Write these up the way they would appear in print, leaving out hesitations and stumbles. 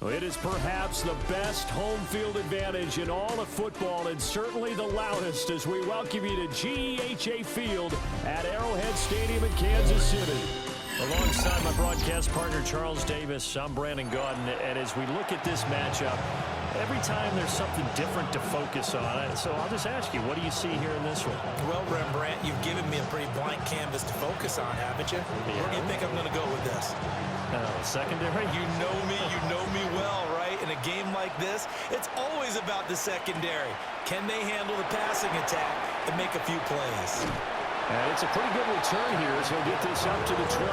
It is perhaps the best home field advantage in all of football and certainly the loudest as we welcome you to GEHA Field at Arrowhead Stadium in Kansas City. Alongside my broadcast partner Charles Davis, I'm Brandon Gaudin, and as we look at this matchup, every time there's something different to focus on. So I'll just ask you, what do you see here in this one? Well, Rembrandt, you've given me a pretty blank canvas to focus on, haven't you? Yeah. Where do you think I'm going to go with this? Secondary? You know me well, right? In a game like this, it's always about the secondary. Can they handle the passing attack and make a few plays? And it's a pretty good return here as he'll get this up to the 29.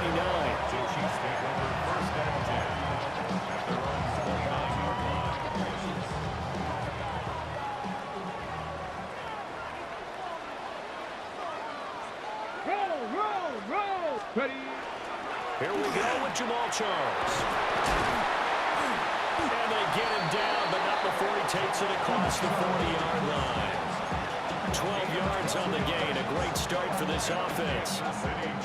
Roll. Ready. Here we go with Jamal Charles. And they get him down, but not before he takes it across the 40-yard line. 12 yards on the gain. A great start for this offense.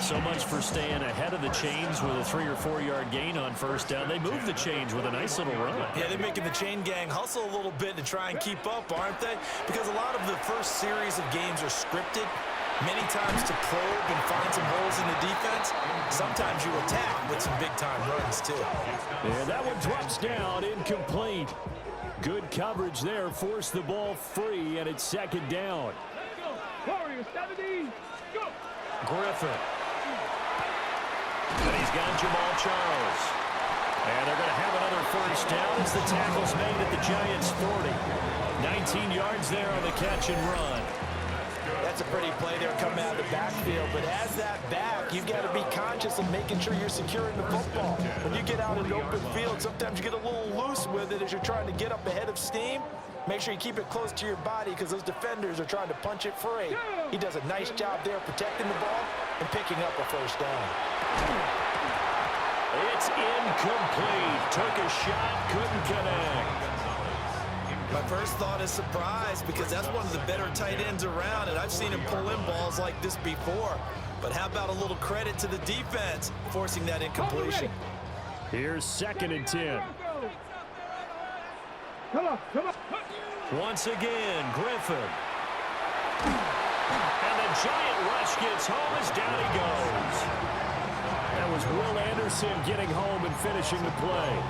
So much for staying ahead of the chains with a 3 or 4 yard gain on first down. They move the chains with a nice little run. Yeah, they're making the chain gang hustle a little bit to try and keep up, aren't they? Because a lot of the first series of games are scripted. Many times to probe and find some holes in the defense. Sometimes you attack with some big-time runs, too. And that one drops down, incomplete. Good coverage there, forced the ball free, and it's second down. Let's go. Warriors, 70. Go. Griffin. And he's got Jamal Charles. And they're going to have another first down as the tackle's made at the Giants' 40. 19 yards there on the catch and run. That's a pretty play there coming out of the backfield. But as that back, you've got to be conscious of making sure you're securing the football. When you get out in the open field, sometimes you get a little loose with it as you're trying to get up ahead of steam. Make sure you keep it close to your body because those defenders are trying to punch it free. He does a nice job there protecting the ball and picking up a first down. It's incomplete. Took a shot, couldn't connect. My first thought is surprise because that's one of the better tight ends around, and I've seen him pull in balls like this before. But how about a little credit to the defense forcing that incompletion? Here's 2nd and 10. Come on. Once again, Griffin. And the giant rush gets home as down he goes. That was Will Anderson getting home and finishing the play.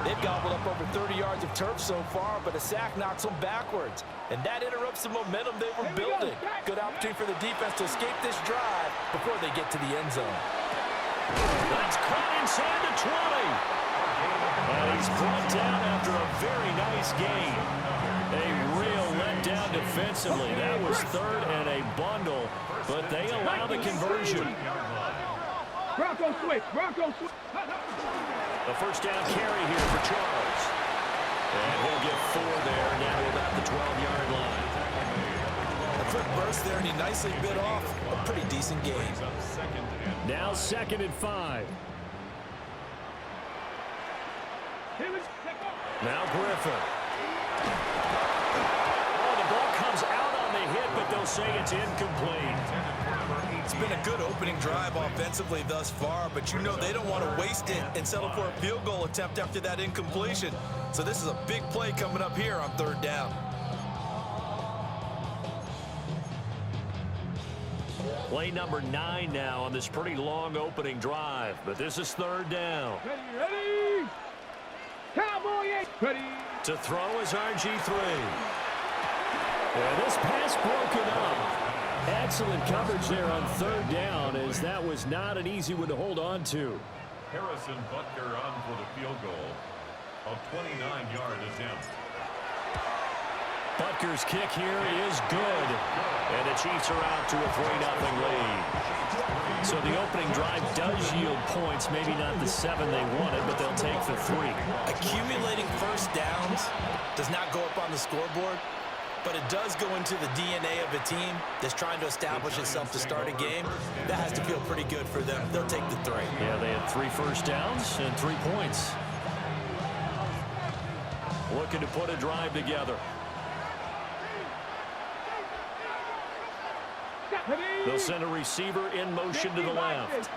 They've gobbled up over 30 yards of turf so far, but a sack knocks them backwards. And that interrupts the momentum they were building. Good opportunity for the defense to escape this drive before they get to the end zone. That's caught inside the 20. And he's brought down after a very nice gain. A real letdown defensively. That was 3rd and a bundle, but they allow the conversion. Bronco switch. The first down carry here for Charles. And he'll get 4 there, now to about the 12-yard line. A quick burst there, and he nicely bit off a pretty decent game. Now 2nd and 5. Now Griffin. Oh, the ball comes out on the hit, but they'll say it's incomplete. It's been a good opening drive offensively thus far, but you know they don't want to waste it and settle for a field goal attempt after that incompletion. So this is a big play coming up here on 3rd down. Play number 9 now on this pretty long opening drive, but this is 3rd down. Ready. Cowboy, ready. To throw is RG3. And this pass broken up. Excellent coverage there on 3rd down, as that was not an easy one to hold on to. Harrison Butker on for the field goal. A 29-yard attempt. Butker's kick here is good. And the Chiefs are out to a 3-0 lead. So the opening drive does yield points, maybe not the 7 they wanted, but they'll take the 3. Accumulating first downs does not go up on the scoreboard, but it does go into the DNA of a team that's trying to establish itself to start a game. That has to feel pretty good for them. They'll take the 3. Yeah, they had 3 first downs and 3 points. Looking to put a drive together. They'll send a receiver in motion to the left.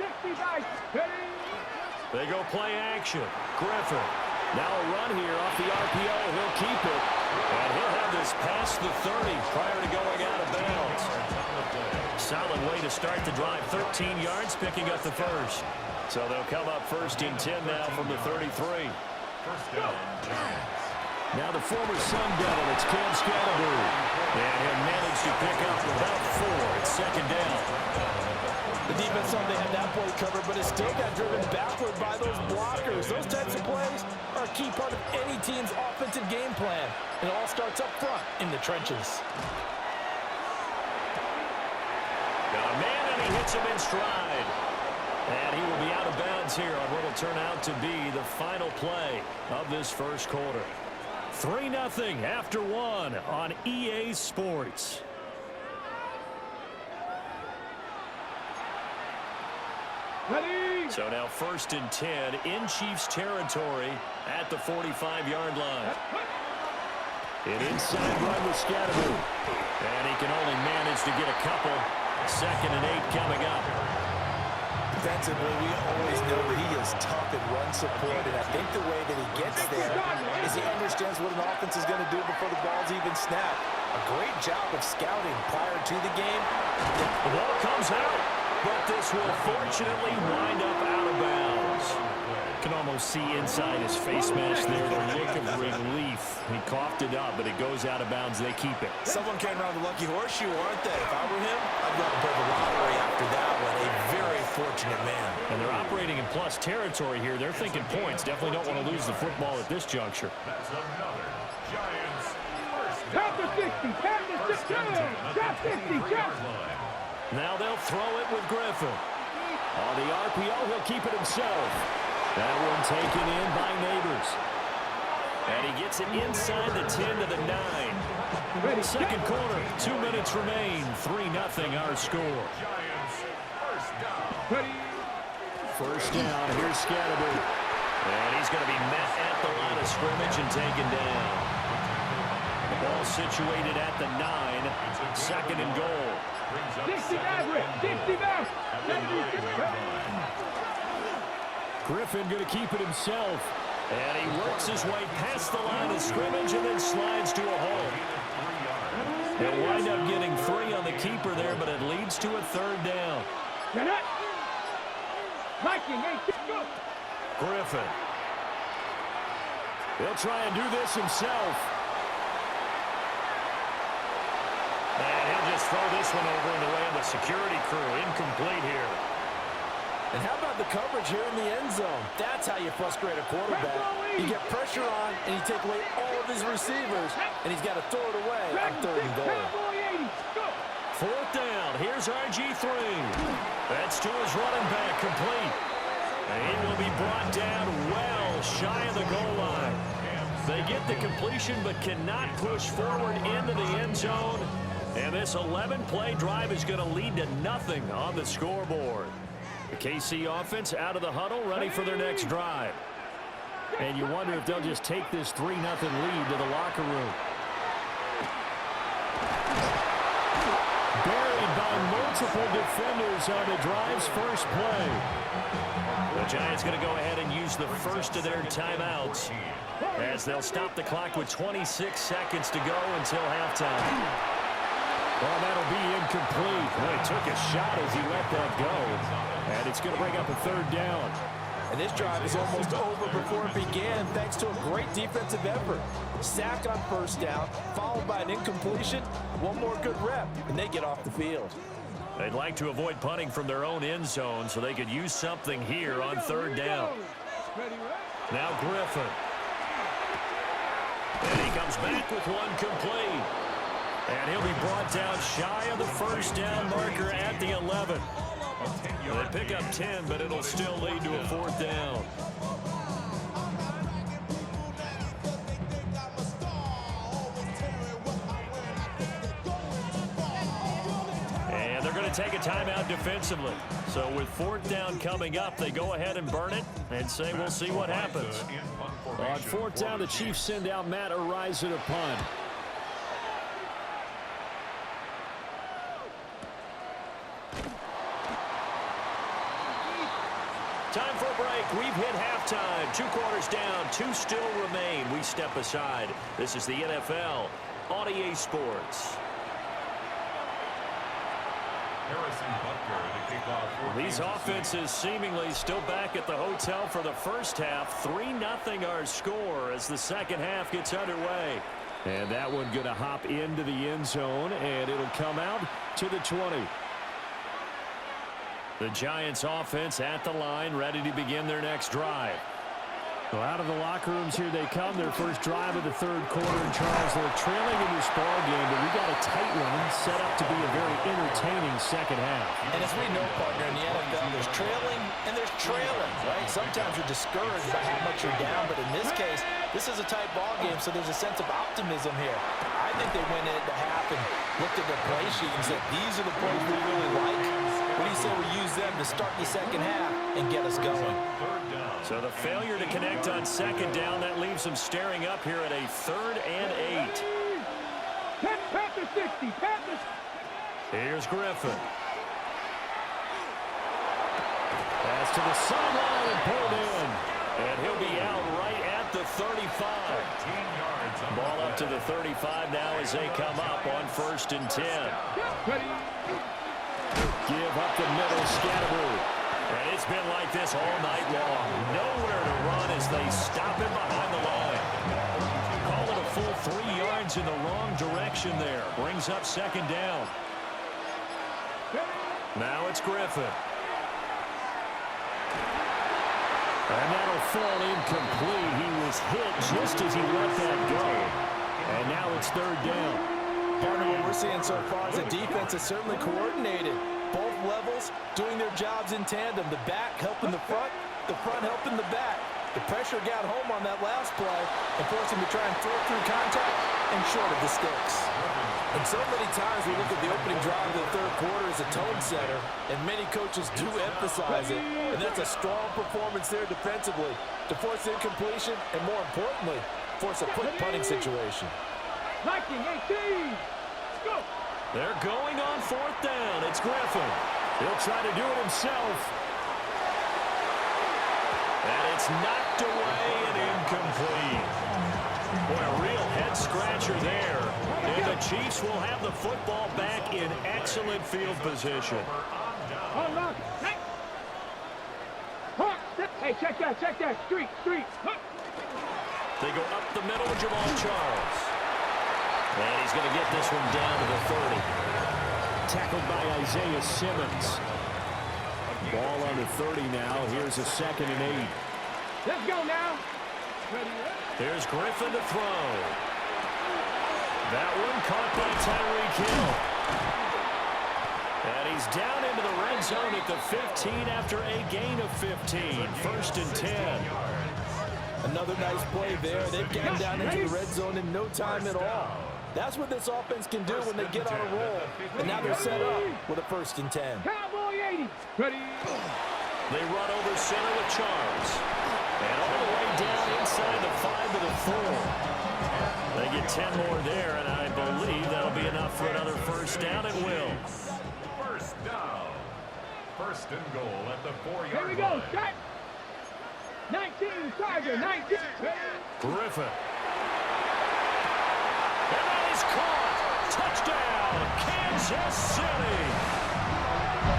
They go play action. Griffin. Now a run here off the RPO. He'll keep it. And he'll have this past the 30 prior to going out of bounds. Solid way to start the drive. 13 yards, picking up the first. So they'll come up first and 10 now from the 33. First down, Giants. Now the former Sun Devil, it's Cam Scatterbury. And he'll manage to pick up about 4. It's second down. The defense thought they had that play covered, but it still got driven backward by those blockers. Those types of plays are a key part of any team's offensive game plan. And it all starts up front in the trenches. Got a man, and he hits him in stride. And he will be out of bounds here on what will turn out to be the final play of this first quarter. 3-0 after 1 on EA Sports. Ready. So now first and 10 in Chiefs territory at the 45-yard line. An inside run with Scatterbury. And he can only manage to get a couple. Second and 8 coming up. Defensively, we always know that he is tough in run support, and I think the way that he gets there is he understands what an offense is going to do before the ball's even snapped. A great job of scouting prior to the game. The ball comes out, but this will fortunately wind up out of bounds. Can almost see inside his face mask there, the look of relief. He coughed it up, but it goes out of bounds. They keep it. Someone came around the lucky horseshoe, aren't they? If I were him, I'd go and play the lottery after that one. A very fortunate man. And they're operating in plus territory here. They're thinking points. Definitely don't want to lose the football at this juncture. That's another Giants first Tap down. the 60. Tap the 60. Tap 50. Tap. Now they'll throw it with Griffin. On the RPO, he'll keep it himself. That one taken in by Neighbors. And he gets it inside the 10 to the 9. Second quarter, 2 minutes remain. 3-0 our score. Giants first down. Ready. First down, here's Scatterbury. And he's going to be met at the line of scrimmage and taken down. The ball situated at the 9. Second and goal. 60 average. 60 back. Griffin going to keep it himself. And he works his way past the line of scrimmage and then slides to a hole. He'll wind up getting 3 on the keeper there, but it leads to a third down. Viking, go. Griffin. He'll try and do this himself. And he'll just throw this one over in the way of the security crew. Incomplete here. And how about the coverage here in the end zone? That's how you frustrate a quarterback. You get pressure on, and you take away all of his receivers, and he's got to throw it away on third and goal. Fourth down. Here's RG3. That's to his running back, complete. And he will be brought down well shy of the goal line. They get the completion, but cannot push forward into the end zone. And this 11-play drive is going to lead to nothing on the scoreboard. The KC offense out of the huddle, ready for their next drive. And you wonder if they'll just take this 3-0 lead to the locker room. Buried by multiple defenders on the drive's first play. The Giants going to go ahead and use the first of their timeouts as they'll stop the clock with 26 seconds to go until halftime. Well, that'll be incomplete. Well, he took a shot as he let that go. And it's going to bring up a third down. And this drive is almost over before it began thanks to a great defensive effort. Sack on first down, followed by an incompletion. One more good rep, and they get off the field. They'd like to avoid punting from their own end zone so they could use something here on third down. Now Griffin. And he comes back with one complete. And he'll be brought down shy of the first down marker at the 11. They pick up 10, but it'll still lead to a fourth down. And they're going to take a timeout defensively. So with fourth down coming up, they go ahead and burn it and say we'll see what happens. On fourth down, the Chiefs send out Matt Ariza to punt. Time for a break. We've hit halftime. 2 quarters down, 2 still remain. We step aside. This is the NFL on EA Sports. These offenses seemingly still back at the hotel for the first half. 3-0 our score as the second half gets underway. And that one going to hop into the end zone, and it'll come out to the 20. The Giants offense at the line, ready to begin their next drive. So out of the locker rooms here they come, their first drive of the third quarter. And Charles, they're trailing in this ball game, but we got a tight one set up to be a very entertaining second half. And as we know, partner, in the NFL, there's trailing and there's trailing, right? Sometimes you're discouraged by how much you're down, but in this case, this is a tight ball game, so there's a sense of optimism here. I think they went into half and looked at their play sheet and said, these are the plays we really like. What do you say we use them to start the second half and get us going? So the failure to connect on second down, that leaves them staring up here at a 3rd and 8. Panther 60, Panthers. Here's Griffin. Pass to the sideline and pulled in. And he'll be out right at the 35. Ball up to the 35 now as they come up on 1st and 10. Give up the middle, Scatteroo. And it's been like this all night long. Nowhere to run as they stop him behind the line. Call it a full 3 yards in the wrong direction there. Brings up 2nd down. Now it's Griffin. And that'll fall incomplete. He was hit just as he let that go. And now it's 3rd down. Partner, what we're seeing so far is the defense is certainly coordinated. Both levels doing their jobs in tandem. The back helping the front helping the back. The pressure got home on that last play and forced him to try and throw through contact and short of the sticks. And so many times we look at the opening drive of the third quarter as a tone setter, and many coaches do emphasize it. And that's a strong performance there defensively to force incompletion and, more importantly, force a quick punting situation. Viking 18. Go. They're going on 4th down. It's Griffin. He'll try to do it himself. And it's knocked away and incomplete. Boy, a real head-scratcher there. And the Chiefs will have the football back in excellent field position. Hey, check that. Street. They go up the middle with Jamal Charles. And he's going to get this one down to the 30. Tackled by Isaiah Simmons. Ball on the 30 now. Here's a 2nd and 8. Let's go now. Here's Griffin to throw. That one caught by Tyreek Hill. And he's down into the red zone at the 15 after a gain of 15. 1st and 10. Another nice play there. They've gotten down into the red zone in no time at all. That's what this offense can do when they get on a roll. And now they're set up with a 1st and 10. Cowboy 80. Ready. They run over center with Charles. And all the way down inside the 5 to the 4. They get 10 more there, and I believe that'll be enough for another 1st down. It will. 1st down. 1st and goal at the 4-yard line. Here we go. Shot. 19, Tiger, 19. Griffin. And that is caught. Touchdown, Kansas City.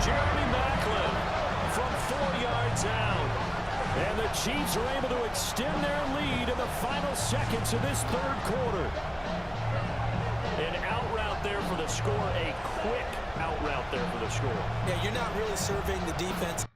Jeremy Maclin from 4 yards out. And the Chiefs are able to extend their lead in the final seconds of this third quarter. An out route there for the score, a quick out route there for the score. Yeah, you're not really surveying the defense.